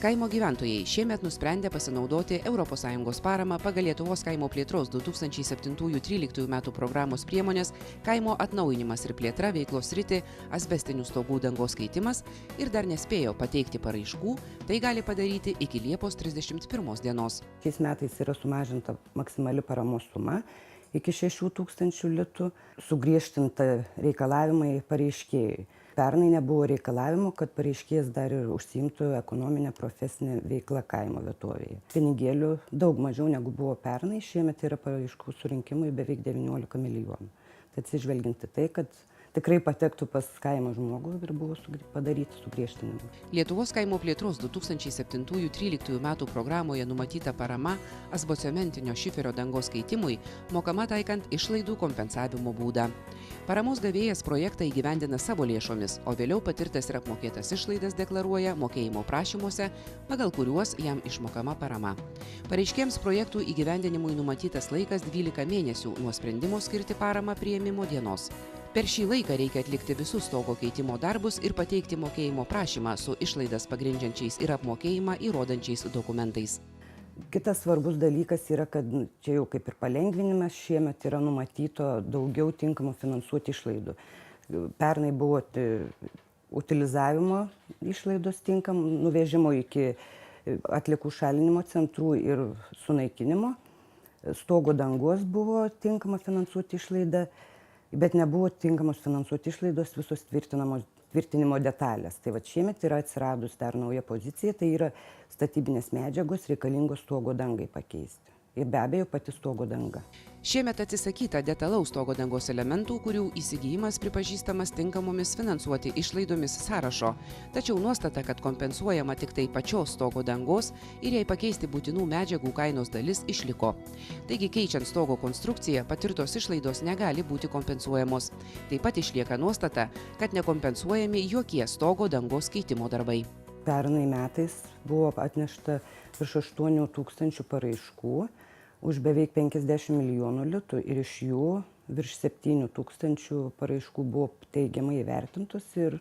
Kaimo gyventojai šiemet nusprendė pasinaudoti ES paramą pagal Lietuvos kaimo plėtros 2007-2013 metų programos priemonės kaimo atnaujinimas ir plėtra veiklos sritį asbestinių stogų dangos keitimas ir dar nespėjo pateikti paraiškų, tai gali padaryti iki Liepos 31 dienos. Šiais metais yra sumažinta maksimali paramos suma iki 6 000 litų, sugriežtinta reikalavimai pareiškėjui. Pernai nebuvo reikalavimų, kad pareiškėjas dar ir užsiimtų ekonominę profesinę veiklą kaimo vietovėje. Pinigėlių daug mažiau negu buvo pernai, šiemet yra paraiškų surinkimui beveik 19 milijonų. Tai atsižvelgiant į tai, kad tikrai patektų pas kaimo žmogų ir buvo padaryti sugriežtinimai. Lietuvos kaimo plėtros 2007-2013 metų programoje numatyta parama asbocementinio šiferio dangos keitimui mokama taikant išlaidų kompensavimo būdą. Paramos gavėjas projektą įgyvendina savo lėšomis, o vėliau patirtas ir apmokėtas išlaidas deklaruoja mokėjimo prašymuose, pagal kuriuos jam išmokama parama. Pareiškėjams projektų įgyvendinimui numatytas laikas 12 mėnesių nuo sprendimo skirti paramą priėmimo dienos. Per šį laiką reikia atlikti visus stogo keitimo darbus ir pateikti mokėjimo prašymą su išlaidas pagrindžiančiais ir apmokėjimą įrodančiais dokumentais. Kitas svarbus dalykas yra, kad čia jau kaip ir palengvinimas, šiemet yra numatyto daugiau tinkamų finansuoti išlaidų. Pernai buvo utilizavimo išlaidos nuvežimo iki atliekų šalinimo centrų ir sunaikinimo. Stogo dangos buvo tinkama finansuoti išlaida, bet nebuvo tinkamos finansuoti išlaidos visos tvirtinimo detalės. Tai šiemet yra atsiradus dar nauja pozicija, tai yra statybinės medžiagos reikalingos stogo dangai pakeisti. Ir be abejo pati stogo danga. Šiemet atsisakyta detalaus stogo dangos elementų, kurių įsigijimas pripažįstamas tinkamomis finansuoti išlaidomis sąrašo. Tačiau nuostata, kad kompensuojama tik tai pačios stogo dangos ir jai pakeisti būtinų medžiagų kainos dalis išliko. Taigi keičiant stogo konstrukciją, patirtos išlaidos negali būti kompensuojamos. Taip pat išlieka nuostata, kad nekompensuojami jokie stogo dangos keitimo darbai. Pernai metais buvo atnešta virš 8 000 paraiškų už beveik 50 milijonų litų ir iš jų virš 7 000 paraiškų buvo teigiamai įvertintos ir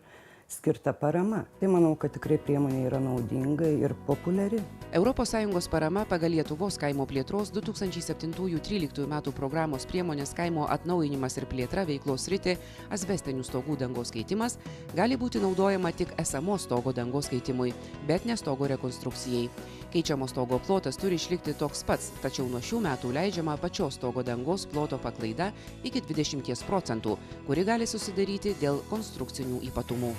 skirta parama. Tai manau, kad tikrai priemonė yra naudinga ir populiari. ES parama pagal Lietuvos kaimo plėtros 2007-2013 metų programos priemonės kaimo atnaujinimas ir plėtra veiklos sritį asbestinių stogų dangos keitimas gali būti naudojama tik esamos stogo dangos keitimui, bet ne stogo rekonstrukcijai. Keičiamo stogo plotas turi išlikti toks pats, tačiau nuo šių metų leidžiama pačios stogo dangos ploto paklaida iki 20%, kuri gali susidaryti dėl konstrukcinių ypatumų.